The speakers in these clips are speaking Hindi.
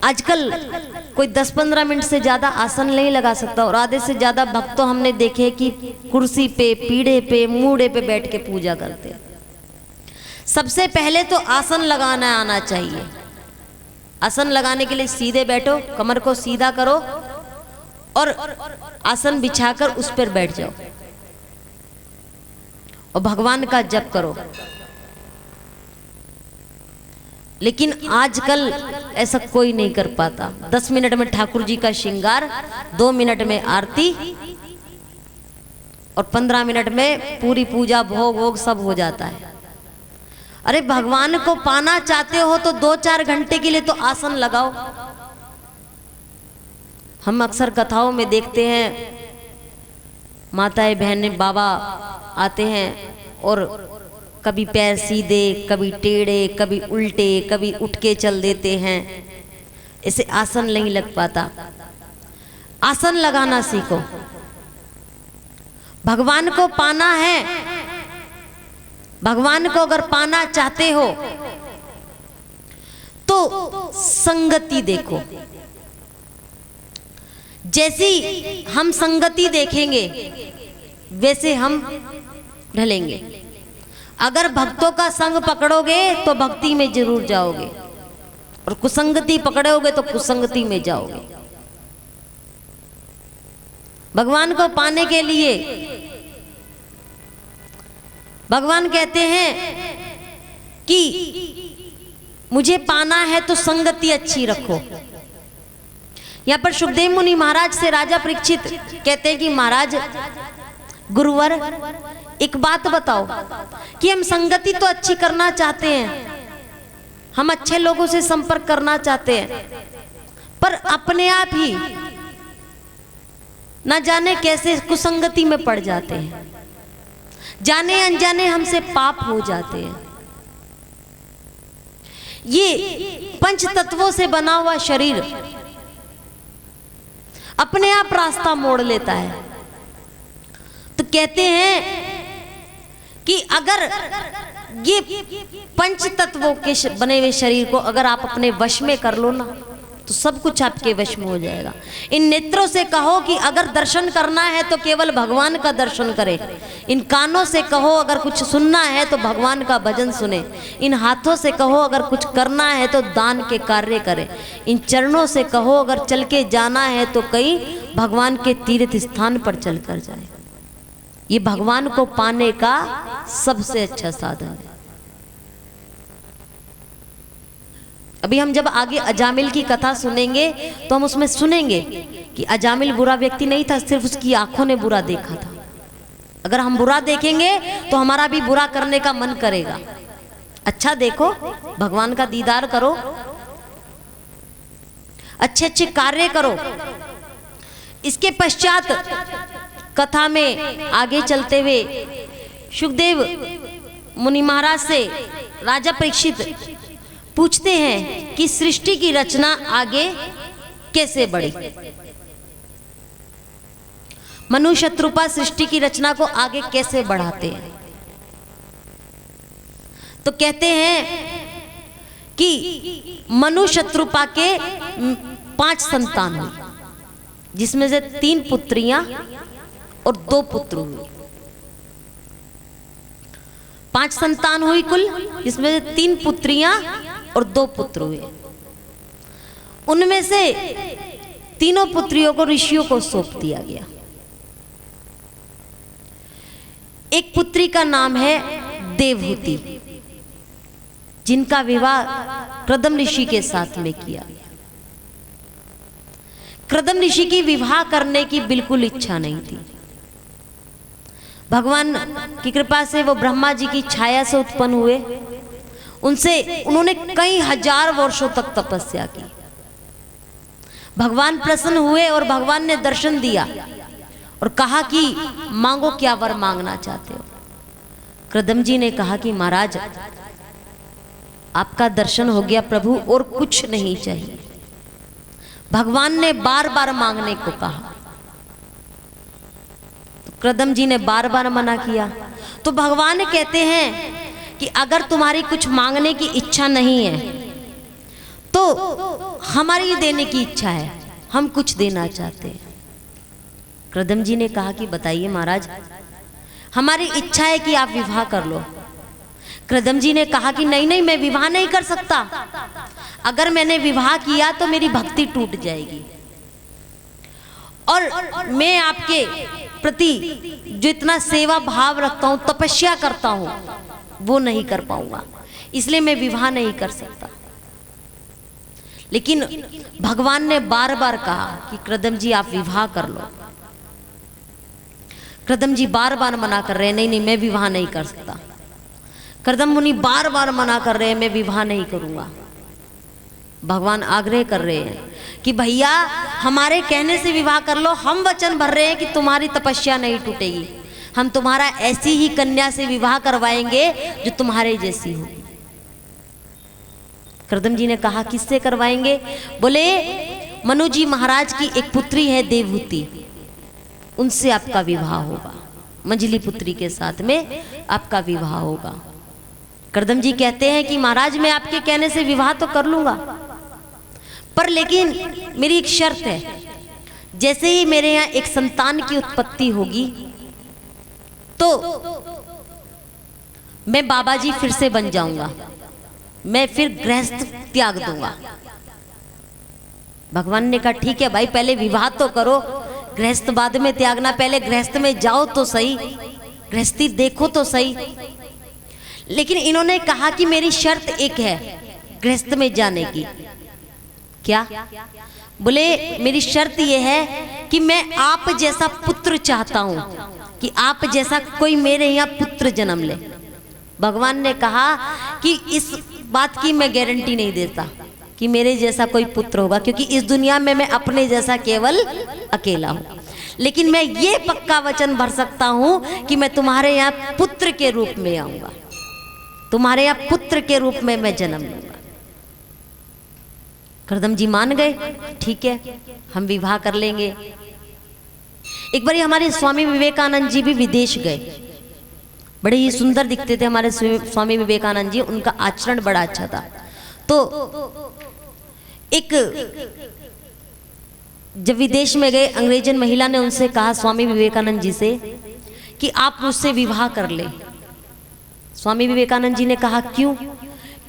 आजकल कोई 10-15 मिनट से ज़्यादा आसन नहीं लगा सकता, और आधे से ज़्यादा भक्त तो हमने देखे कि कुर्सी पे, पीढ़े पे, मूढ़े पे बैठ के पूजा करते हैं। सबसे पहले तो आसन लगाना आना चाहिए। आसन लगाने के लिए सीधे बैठो, कमर को सीधा करो और आसन बिछाकर उस पर बैठ जाओ और भगवान का जप करो। लेकिन आजकल ऐसा कोई नहीं कर पाता। 10 मिनट में ठाकुर जी का श्रृंगार, 2 मिनट में आरती और 15 मिनट में पूरी पूजा, भोग वोग सब हो जाता है। अरे भगवान को पाना चाहते हो तो 2-4 घंटे के लिए तो आसन लगाओ। हम अक्सर कथाओं में देखते हैं, माताएं बहनें बाबा आते हैं और कभी पैर सीधे, कभी टेढ़े, कभी उल्टे, कभी उठ के चल देते हैं। इसे आसन नहीं लग पाता। आसन लगाना सीखो। भगवान को पाना है, भगवान को अगर पाना चाहते हो तो संगति देखो। जैसी हम संगति देखेंगे वैसे हम ढलेंगे। अगर भक्तों का संग पकड़ोगे तो भक्ति में जरूर जाओगे, और कुसंगति पकड़ोगे तो कुसंगति में जाओगे। भगवान को पाने के लिए भगवान कहते हैं कि मुझे पाना है तो संगति अच्छी रखो। यहां पर सुखदेव मुनि महाराज से राजा परीक्षित कहते हैं कि महाराज गुरुवर एक बात बताओ कि हम संगति तो अच्छी करना चाहते हैं, हम अच्छे लोगों से संपर्क करना चाहते हैं, पर अपने आप ही न जाने कैसे कुसंगति में पड़ जाते हैं। जाने अनजाने हमसे पाप हो जाते हैं। ये पंच तत्वों से बना हुआ शरीर अपने आप रास्ता मोड़ लेता है। तो कहते हैं कि अगर ये पंच तत्वों के बने हुए शरीर को अगर आप अपने वश में कर लो ना, तो सब कुछ आपके वश में हो जाएगा। इन नेत्रों से कहो कि अगर दर्शन करना है तो केवल भगवान का दर्शन करे। इन कानों से कहो अगर कुछ सुनना है तो भगवान का भजन सुने। इन हाथों से कहो अगर कुछ करना है तो दान के कार्य करे। इन चरणों से कहो अगर चल के जाना है तो कहीं भगवान के तीर्थ स्थान पर चल कर जाए। ये भगवान को पाने का सबसे अच्छा साधन है। अभी हम जब आगे अजामिल की कथा सुनेंगे तो हम उसमें सुनेंगे कि अजामिल बुरा व्यक्ति नहीं था, सिर्फ उसकी आंखों ने बुरा देखा था। अगर हम बुरा देखेंगे तो हमारा भी बुरा करने का मन करेगा। अच्छा देखो, भगवान का दीदार करो, अच्छे अच्छे कार्य करो। इसके पश्चात कथा में आगे चलते हुए सुखदेव मुनि महाराज से राजा परीक्षित पूछते हैं कि सृष्टि की रचना आगे कैसे बढ़ी। मनु शत्रुपा सृष्टि की रचना को आगे कैसे बढ़ाते हैं। तो कहते हैं कि मनु शत्रुपा के 5 संतान हुए, जिसमें से 3 पुत्रियां और 2 पुत्र हुए। 5 संतान हुई कुल, जिसमें से 3 पुत्रियां और 2 पुत्र हुए। उनमें से तीनों पुत्रियों को ऋषियों को सौंप दिया गया। एक पुत्री का नाम है देवहूति, जिनका विवाह कृदम ऋषि के साथ में किया गया। कृदम ऋषि की विवाह करने की बिल्कुल इच्छा नहीं थी। भगवान की कृपा से वो ब्रह्मा जी की छाया से उत्पन्न हुए। उन्होंने कई हजार वर्षों तक तपस्या की। भगवान प्रसन्न हुए और भगवान ने दर्शन दिया और कहा कि मांगो, क्या वर मांगना चाहते हो। कृदम जी ने कहा कि महाराज आपका दर्शन हो गया प्रभु, और कुछ नहीं चाहिए। भगवान ने बार बार मांगने को कहा, तो कृदम जी ने बार बार मना किया। तो भगवान कहते हैं कि अगर तुम्हारी कुछ मांगने की इच्छा नहीं है तो हमारी देने की इच्छा है, हम कुछ देना चाहते हैं। कृदम जी ने कहा कि बताइए महाराज, हमारी इच्छा है कि आप विवाह कर लो। कृदम जी ने कहा कि नहीं नहीं, मैं विवाह नहीं कर सकता। अगर मैंने विवाह किया तो मेरी भक्ति टूट जाएगी और मैं आपके प्रति जो इतना सेवा भाव रखता हूं, तपस्या करता हूं, वो नहीं कर पाऊंगा, इसलिए मैं विवाह नहीं कर सकता। लेकिन भगवान ने बार बार कहा कि कृदम जी आप विवाह कर लो। कृदम जी बार बार मना कर रहे हैं, नहीं नहीं मैं विवाह नहीं कर सकता। कृदम मुनि बार बार मना कर रहे हैं, मैं विवाह नहीं करूंगा। भगवान आग्रह कर रहे हैं कि भैया हमारे कहने से विवाह कर लो, हम वचन भर रहे हैं कि तुम्हारी तपस्या नहीं टूटेगी, हम तुम्हारा ऐसी ही कन्या से विवाह करवाएंगे जो तुम्हारे जैसी होगी। कृदम जी ने कहा किससे करवाएंगे? बोले मनु जी महाराज की एक पुत्री है देवहूति, उनसे आपका विवाह होगा, मंजली पुत्री के साथ में आपका विवाह होगा। कृदम जी कहते हैं कि महाराज मैं आपके कहने से विवाह तो कर लूंगा, पर लेकिन मेरी एक शर्त है, जैसे ही मेरे यहाँ एक संतान की उत्पत्ति होगी तो मैं बाबा जी फिर से बन जाऊंगा, मैं फिर गृहस्थ त्याग दूंगा। भगवान ने कहा ठीक है भाई, पहले विवाह तो करो, गृहस्थ बाद में त्यागना, पहले गृहस्थ में जाओ तो सही, गृहस्थी देखो तो सही। लेकिन इन्होंने कहा कि मेरी शर्त एक है गृहस्थ में जाने की। क्या? बोले मेरी शर्त यह है कि मैं आप जैसा पुत्र चाहता हूं, कि आप जैसा कोई मेरे यहाँ पुत्र जन्म ले। भगवान ने कहा कि इस बात की मैं गारंटी नहीं देता कि मेरे जैसा कोई पुत्र होगा, क्योंकि इस दुनिया में मैं अपने जैसा केवल अकेला हूं। लेकिन मैं ये पक्का वचन भर सकता हूं कि मैं तुम्हारे यहाँ पुत्र के रूप में आऊंगा, तुम्हारे यहाँ पुत्र के रूप में मैं जन्म लूंगा। कृदम जी मान गए, ठीक है हम विवाह कर लेंगे। एक बार हमारे स्वामी विवेकानंद जी भी विदेश गए, बड़े ही सुंदर दिखते थे हमारे स्वामी विवेकानंद जी, उनका आचरण बड़ा अच्छा था। तो एक जब विदेश में गए, अंग्रेजन महिला ने उनसे कहा स्वामी विवेकानंद जी से कि आप मुझसे विवाह कर ले। स्वामी विवेकानंद जी ने कहा क्यों?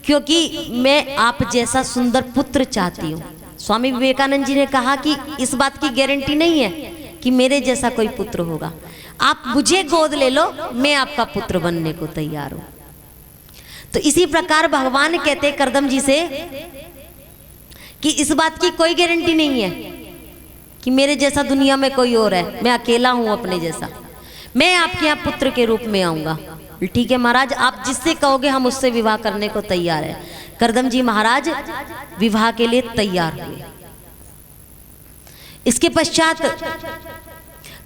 क्योंकि मैं आप जैसा सुंदर पुत्र चाहती हूँ। स्वामी विवेकानंद जी ने कहा कि इस बात की गारंटी नहीं है कि मेरे जैसा कोई पुत्र होगा, आप मुझे गोद ले लो, मैं आपका पुत्र बनने को तैयार हूं। तो इसी प्रकार भगवान कहते कृदम जी से कि इस बात की कोई गारंटी नहीं है कि मेरे जैसा दुनिया में कोई और है, मैं अकेला हूं अपने जैसा, मैं आपके यहाँ पुत्र के रूप में आऊंगा। ठीक है महाराज, आप जिससे कहोगे हम उससे विवाह करने को तैयार है। कृदम जी महाराज विवाह के लिए तैयार हुए। इसके पश्चात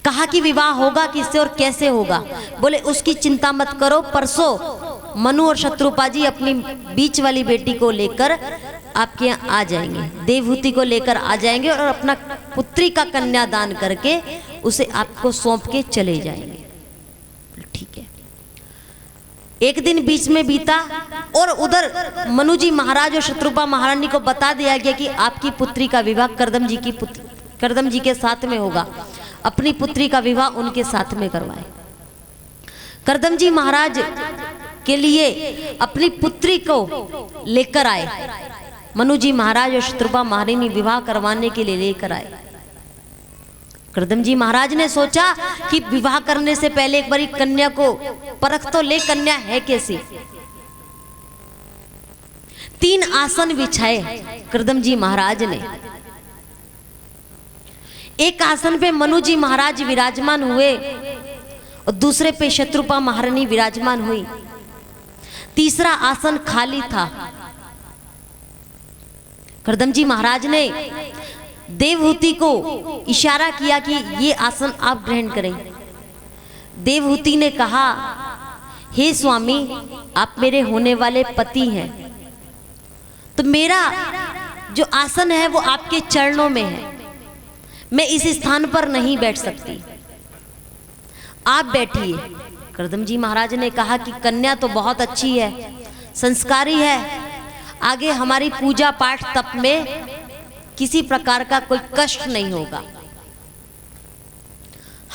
कहा कि विवाह होगा किससे और कैसे होगा? बोले उसकी चिंता मत करो, परसों मनु और शत्रुपा जी अपनी बीच वाली बेटी को लेकर आपके यहाँ आ जाएंगे, देवहूति को लेकर आ जाएंगे और अपना पुत्री का कन्यादान करके उसे आपको सौंप के चले जाएंगे। ठीक है। एक दिन बीच में बीता और उधर मनु जी महाराज और शत्रुपा महारानी को बता दिया गया कि आपकी पुत्री का विवाह कृदम जी के साथ में होगा, अपनी पुत्री का विवाह उनके साथ में करवाए। कृदम जी महाराज के लिए अपनी पुत्री को लेकर आए, मनु जी महाराज और शत्रुपा महारानी विवाह करवाने के लिए लेकर आए। कृदम जी महाराज ने सोचा कि विवाह करने से पहले एक बारी कन्या को परख तो ले, कन्या है कैसी। 3 आसन बिछाए कृदम जी महाराज ने। एक आसन पे मनु जी महाराज विराजमान हुए और दूसरे पे शत्रुपा महारानी विराजमान हुई। तीसरा आसन खाली था। कृदम जी महाराज ने देवहूति को इशारा किया कि ये आसन आप ग्रहण करें। देवहूति ने कहा हे स्वामी, आप मेरे होने वाले पति हैं, तो मेरा जो आसन है वो आपके चरणों में है, मैं इस स्थान पर नहीं बैठ सकती, आप बैठिए। कृदम जी महाराज ने कहा कि कन्या तो बहुत अच्छी है, संस्कारी है, आगे हमारी पूजा पाठ तप में किसी प्रकार का कोई कष्ट नहीं होगा।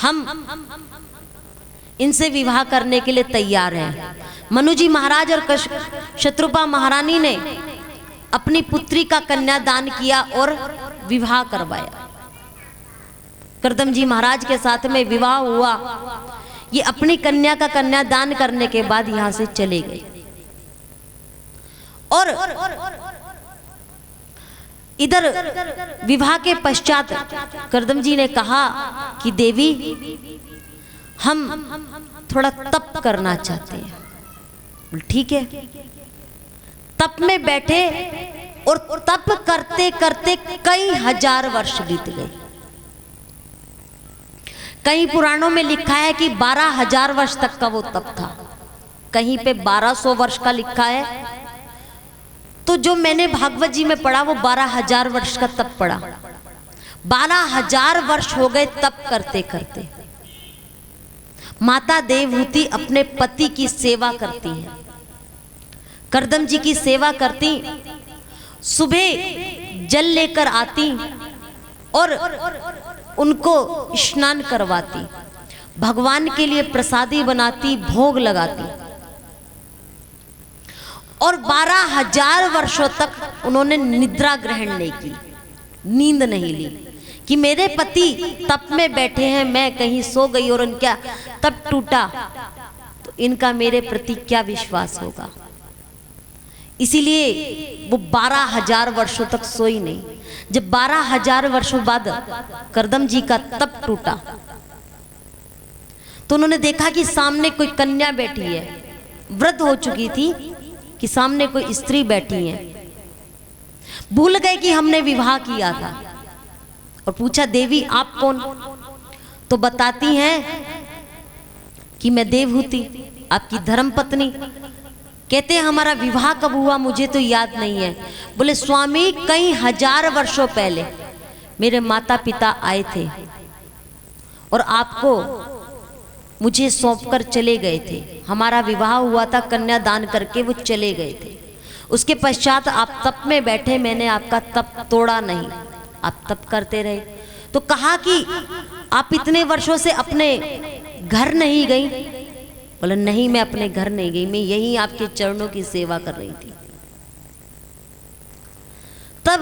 हम इनसे विवाह करने के लिए तैयार हैं। मनु जी महाराज और शत्रुपा महारानी ने अपनी पुत्री का कन्यादान किया और विवाह करवाया। करदम जी महाराज के साथ में विवाह हुआ। ये अपनी कन्या का कन्यादान करने के बाद यहां से चले गए और इधर विवाह के पश्चात करदम जी ने कहा कि देवी हम थोड़ा तप करना चाहते हैं। ठीक है। तप में बैठे और तप करते करते कई हजार वर्ष बीत गए। कई पुराणों में लिखा है कि 12,000 वर्ष तक का वो तप था, कहीं पे 1200 वर्ष का लिखा है। तो जो मैंने भागवत जी में पढ़ा वो 12,000 वर्ष का तप पढ़ा। 12,000 वर्ष हो गए तप करते करते। माता देवहूति अपने पति की सेवा करती है, करदम जी की सेवा करती। सुबह जल लेकर आती और उनको स्नान करवाती, भगवान के लिए प्रसादी बनाती, भोग लगाती। और 12,000 वर्षों तक उन्होंने निद्रा ग्रहण नहीं की, नींद नहीं ली कि मेरे पति तप में बैठे हैं, मैं कहीं सो गई और उनका तप टूटा तो इनका मेरे प्रति क्या विश्वास होगा। इसीलिए वो 12,000 वर्षों तक सोई नहीं। जब 12,000 वर्षों बाद करदम जी का तप टूटा तो उन्होंने देखा कि सामने कोई कन्या बैठी है। वृद्ध हो चुकी थी कि सामने कोई स्त्री बैठी है। भूल गए कि हमने विवाह किया था और पूछा देवी आप कौन? तो बताती हैं कि मैं देवहूति, आपकी धर्मपत्नी। कहते हैं हमारा विवाह कब हुआ मुझे तो याद नहीं है। बोले स्वामी कई हजार वर्षों पहले मेरे माता पिता आए थे और आपको मुझे सौंपकर चले गए थे। हमारा विवाह हुआ था, कन्यादान करके वो चले गए थे। उसके पश्चात आप तप में बैठे, मैंने आपका तप तोड़ा नहीं, आप तप करते रहे। तो कहा कि आप इतने वर्षों से अपने घर नहीं गई? बोला नहीं मैं अपने घर नहीं गई, मैं यहीं आपके चरणों की सेवा कर रही थी। तब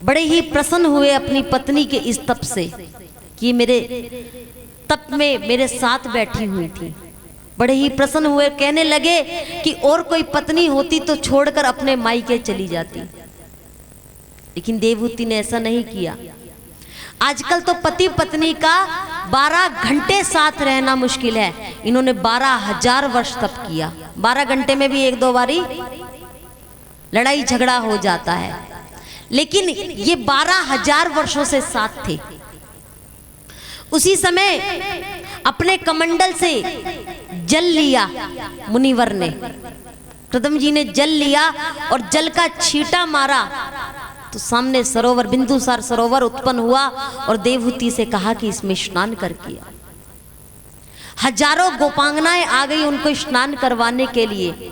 बड़े ही प्रसन्न हुए अपनी पत्नी के इस तप से कि मेरे तप में मेरे साथ बैठी हुई थी। बड़े ही प्रसन्न हुए, कहने लगे कि और कोई पत्नी होती तो छोड़कर अपने मायके चली जाती, लेकिन देवहूति ने ऐसा नहीं किया। आजकल तो पति पत्नी का 12 घंटे साथ रहना मुश्किल है, इन्होंने 12,000 वर्ष तप किया। 12 घंटे में भी एक दो बारी लड़ाई झगड़ा हो जाता है, लेकिन ये 12,000 वर्षों से साथ थे। उसी समय अपने कमंडल से जल लिया मुनिवर ने, प्रथम जी ने जल लिया और जल का छींटा मारा तो सामने सरोवर, बिंदुसार सरोवर उत्पन्न हुआ और देवहूति से कहा कि इसमें स्नान कर किया। हजारों गोपांगनाएं आ गई उनको स्नान करवाने के लिए,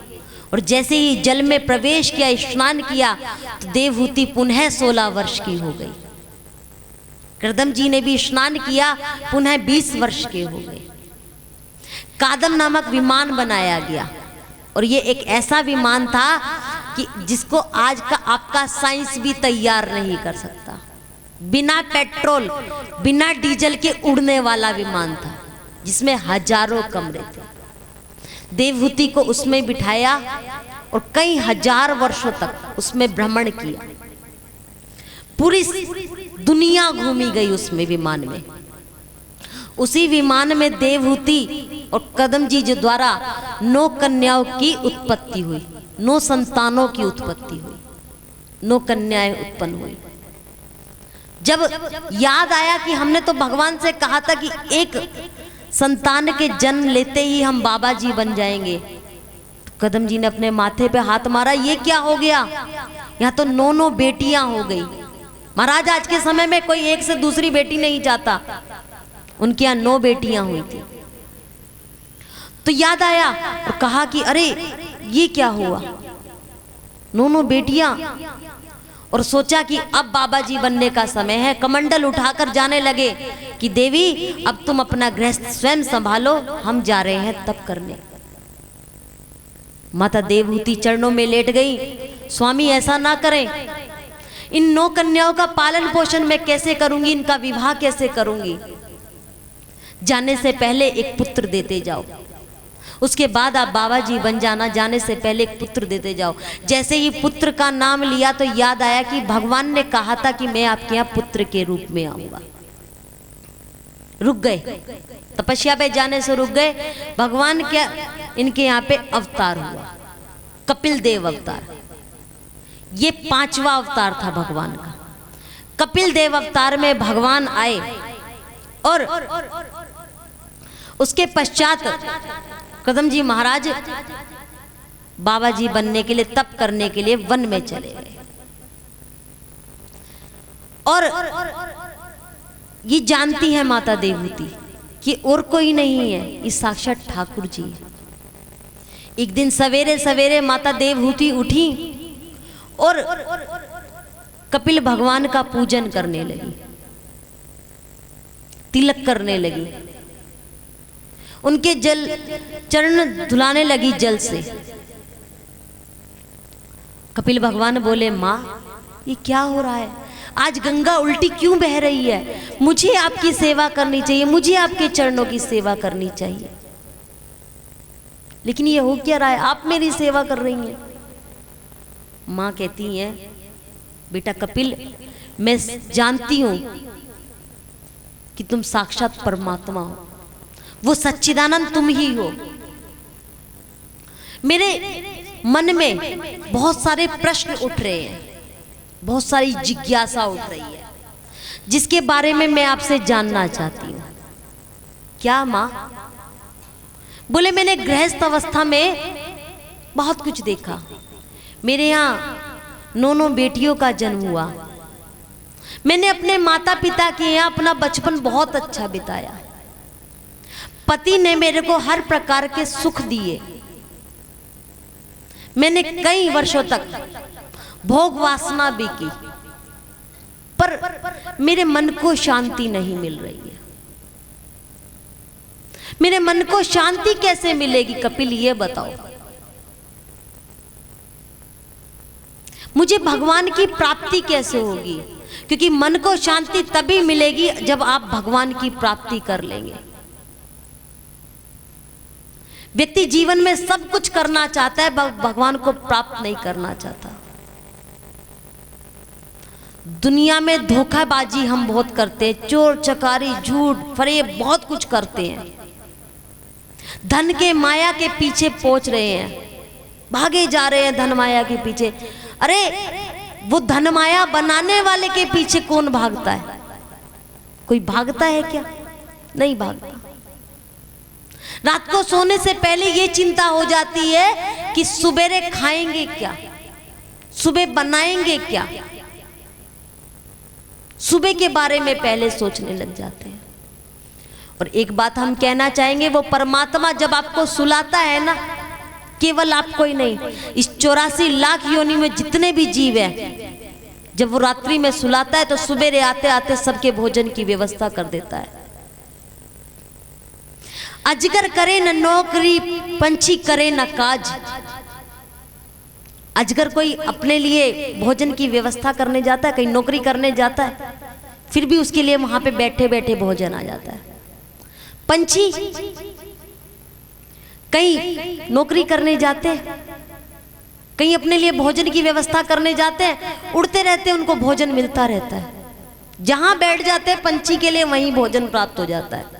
और जैसे ही जल में प्रवेश किया, स्नान किया, तो देवहूति पुनः 16 वर्ष की हो गई। करदम जी ने भी स्नान किया, पुनः 20 वर्ष के हो गए। कादम नामक विमान बनाया गया, और ये एक ऐसा विमान था कि जिसको आज का आपका साइंस भी तैयार नहीं कर सकता। बिना पेट्रोल बिना डीजल के उड़ने वाला विमान था, जिसमें हजारों कमरे थे। देवहूति को उसमें बिठाया और कई हजार वर्षों तक उसमें भ्रमण किया। पूरी दुनिया घूमी गई उसमें, विमान में। उसी विमान में देवहूति और कदम जी जो द्वारा 9 कन्याओं की उत्पत्ति हुई, 9 संतानों की उत्पत्ति हुई, 9 कन्याएं उत्पन्न हुई। जब याद आया कि हमने तो भगवान से कहा था कि एक संतान के जन्म लेते ही हम बाबा जी बन जाएंगे, तो कदम जी ने अपने माथे पे हाथ मारा, ये क्या हो गया? यहाँ तो 9 बेटियां हो गई। महाराज आज के समय में कोई एक से दूसरी बेटी नहीं चाहता, उनके यहाँ 9 बेटियां हुई थी। तो याद आया और कहा कि अरे ये क्या हुआ? दोनों बेटियां, और सोचा कि अब बाबा जी बनने का समय है। कमंडल उठाकर जाने लगे कि देवी अब तुम अपना गृहस्थ स्वयं संभालो, हम जा रहे हैं तप करने। माता देवहूति चरणों में लेट गई, स्वामी ऐसा ना करें, इन 9 कन्याओं का पालन पोषण मैं कैसे करूंगी, इनका विवाह कैसे करूंगी। जाने से पहले एक पुत्र देते जाओ, उसके बाद आप बाबा जी बन जाना। जाने से पहले एक पुत्र देते जाओ। जैसे ही पुत्र का नाम लिया तो याद आया कि भगवान ने कहा था कि मैं आपके यहाँ पुत्र के रूप में आऊंगा। रुक गए, तपस्या पे जाने से रुक गए। भगवान क्या इनके यहाँ पे अवतार हुआ, कपिल देव अवतार। ये 5वां अवतार था भगवान का। कपिल देव अवतार में भगवान आए और उसके पश्चात कदम जी महाराज बाबा जी बनने के लिए, तप करने के लिए वन में चले गए। और ये जानती है माता देवहूति कि और कोई नहीं है, ये साक्षात ठाकुर जी है। एक दिन सवेरे सवेरे माता देवहूति उठी और कपिल भगवान का पूजन करने लगी, तिलक करने लगी, उनके चरण धुलाने लगी जल से। कपिल भगवान बोले, माँ ये क्या हो रहा है, आज गंगा उल्टी क्यों बह रही है, मुझे आपकी सेवा करनी चाहिए, मुझे आपके चरणों की सेवा करनी चाहिए, लेकिन ये हो क्या रहा है, आप मेरी सेवा कर रही हैं। माँ कहती है, बेटा कपिल, मैं जानती हूं कि तुम साक्षात परमात्मा हो, वो सच्चिदानंद तुम ही हो। मेरे मन में बहुत सारे प्रश्न उठ रहे हैं, बहुत सारी जिज्ञासा उठ रही है, जिसके बारे में मैं आपसे जानना चाहती हूँ। क्या माँ? बोले, मैंने गृहस्थ अवस्था में बहुत कुछ देखा, मेरे यहाँ 9 बेटियों का जन्म हुआ, मैंने अपने माता पिता के यहाँ अपना बचपन बहुत अच्छा बिताया, पति ने मेरे को हर प्रकार के सुख दिए, मैंने कई वर्षों तक भोग वासना भी की, पर मेरे मन को शांति नहीं मिल रही है। मेरे मन को शांति कैसे मिलेगी कपिल, ये बताओ। मुझे भगवान की प्राप्ति कैसे होगी, क्योंकि मन को शांति तभी मिलेगी जब आप भगवान की प्राप्ति कर लेंगे। व्यक्ति जीवन में सब कुछ करना चाहता है, भगवान को प्राप्त नहीं करना चाहता। दुनिया में धोखाबाजी हम बहुत करते हैं, चोर चकारी झूठ फरेब बहुत कुछ करते हैं, धन के माया के पीछे पहुंच रहे हैं, भागे जा रहे हैं धन माया के पीछे। अरे वो धन माया बनाने वाले के पीछे कौन भागता है? कोई भागता है क्या? नहीं भागता। रात को सोने से पहले ये चिंता हो जाती है कि सुबेरे खाएंगे क्या, सुबह बनाएंगे क्या, सुबह के बारे में पहले सोचने लग जाते हैं। और एक बात हम कहना चाहेंगे, वो परमात्मा जब आपको सुलाता है ना, केवल आपको ही नहीं, इस 84 लाख योनि में जितने भी जीव हैं, जब वो रात्रि में सुलाता है तो सुबेरे आते आते सबके भोजन की व्यवस्था कर देता है। अजगर करे न नौकरी, पंछी करे न काज। अजगर कोई अपने लिए भोजन की व्यवस्था करने जाता है, कहीं नौकरी करने जाता है, फिर भी उसके लिए वहां पे बैठे बैठे भोजन आ जाता है। पंछी कहीं नौकरी करने जाते हैं, कहीं अपने लिए भोजन की व्यवस्था करने जाते हैं, उड़ते रहते हैं, उनको भोजन मिलता रहता है। जहां बैठ जाते हैं पंछी के लिए वहीं भोजन प्राप्त हो जाता है।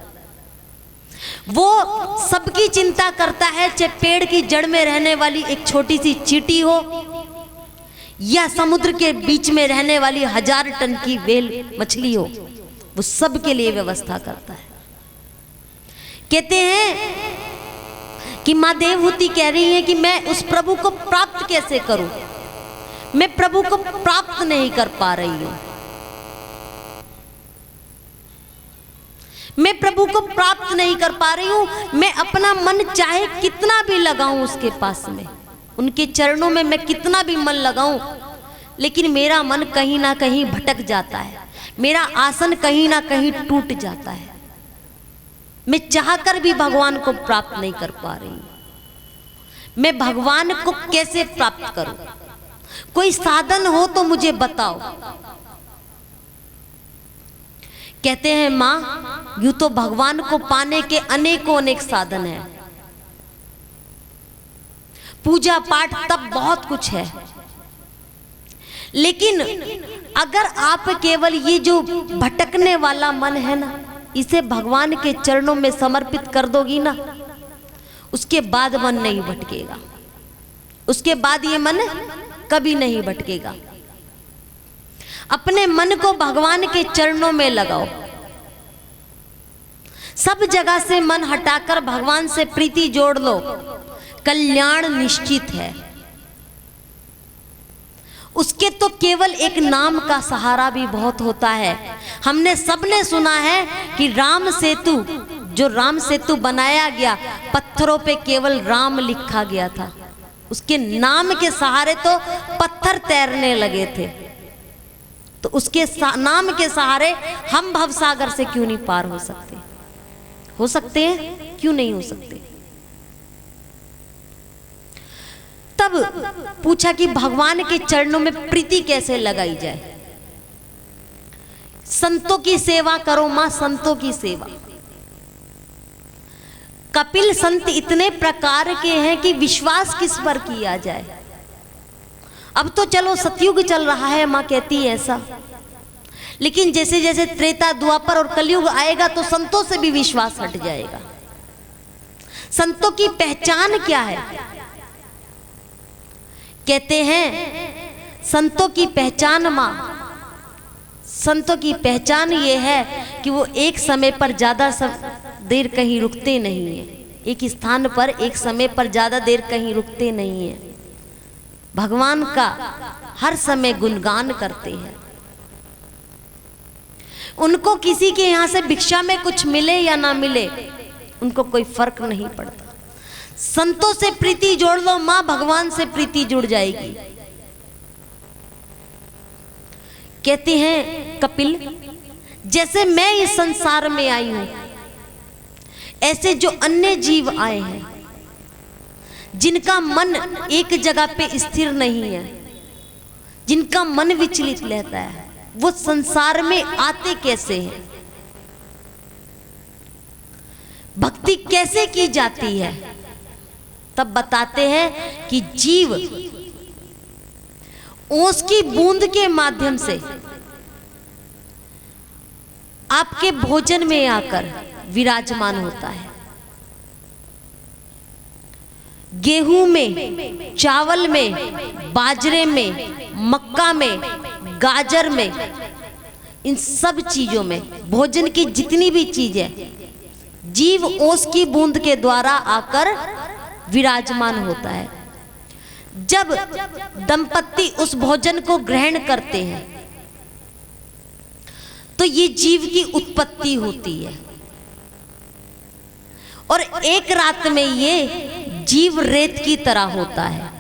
वो सबकी चिंता करता है, चाहे पेड़ की जड़ में रहने वाली एक छोटी सी चींटी हो या समुद्र के बीच में रहने वाली 1000 टन की व्हेल मछली हो, वो सब के लिए व्यवस्था करता है। कहते हैं कि माँ देवहूति कह रही है कि मैं उस प्रभु को प्राप्त कैसे करूं, मैं प्रभु को प्राप्त नहीं कर पा रही हूं, मैं प्रभु को प्राप्त नहीं कर पा रही हूं, मैं अपना मन चाहे कितना भी लगाऊं उसके पास में, उनके चरणों में मैं कितना भी मन लगाऊं, लेकिन मेरा मन कहीं ना कहीं भटक जाता है, मेरा आसन कहीं ना कहीं टूट जाता है। मैं चाहकर भी भगवान को प्राप्त नहीं कर पा रही हूं। मैं भगवान को कैसे प्राप्त करूं? कोई साधन हो तो मुझे बताओ। कहते हैं मां, यूं तो भगवान को पाने के अनेकों अनेक साधन हैं, पूजा पाठ तब बहुत कुछ है, लेकिन अगर आप केवल ये जो भटकने वाला मन है ना, इसे भगवान के चरणों में समर्पित कर दोगी ना, उसके बाद मन नहीं भटकेगा, उसके बाद ये मन कभी नहीं भटकेगा। अपने मन को भगवान के चरणों में लगाओ, सब जगह से मन हटाकर भगवान से प्रीति जोड़ लो, कल्याण निश्चित है। उसके तो केवल एक नाम का सहारा भी बहुत होता है। हमने सबने सुना है कि राम सेतु, जो राम सेतु बनाया गया, पत्थरों पे केवल राम लिखा गया था, उसके नाम के सहारे तो पत्थर तैरने लगे थे। तो उसके नाम के सहारे हम भवसागर से क्यों नहीं पार हो सकते? हो सकते हैं, क्यों नहीं हो सकते? तब पूछा कि भगवान के चरणों में प्रीति कैसे लगाई जाए। संतों की सेवा करो मां, संतों की सेवा। कपिल संत इतने प्रकार के हैं कि विश्वास किस पर किया जाए। अब तो चलो सतयुग चल रहा है, मां कहती है ऐसा, लेकिन जैसे जैसे त्रेता द्वापर और कलयुग आएगा तो संतों से भी विश्वास हट जाएगा। संतों की पहचान क्या है? कहते हैं संतों की पहचान मां, संतों की पहचान ये है कि वो एक समय पर ज्यादा देर कहीं रुकते नहीं है, एक स्थान पर एक समय पर ज्यादा देर कहीं रुकते नहीं है, भगवान का हर समय गुणगान करते हैं। उनको किसी के यहां से भिक्षा में कुछ मिले या ना मिले, उनको कोई फर्क नहीं पड़ता। संतों से प्रीति जोड़ लो मां, भगवान से प्रीति जुड़ जाएगी। कहते हैं कपिल, जैसे मैं इस संसार में आई हूं, ऐसे जो अन्य जीव आए हैं, जिनका मन एक जगह पे स्थिर नहीं है, जिनका मन विचलित रहता है, वो संसार में आते कैसे हैं? भक्ति कैसे की जाती है? तब बताते हैं कि जीव ओस की बूंद के माध्यम से आपके भोजन में आकर विराजमान होता है। गेहूं में, चावल में, बाजरे में, मक्का में, गाजर में, इन सब चीजों में, भोजन की जितनी भी चीजें, जीव ओस की बूंद के द्वारा आकर विराजमान होता है। जब दंपति उस भोजन को ग्रहण करते हैं तो ये जीव की उत्पत्ति होती है, और एक रात में ये जीव रेत की तरह होता है,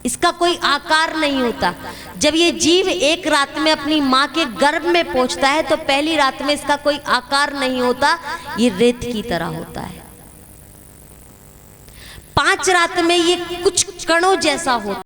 इसका कोई आकार नहीं होता। जब ये जीव एक रात में अपनी मां के गर्भ में पहुंचता है तो पहली रात में इसका कोई आकार नहीं होता, ये रेत की तरह होता है। 5 रात में ये कुछ कणों जैसा होता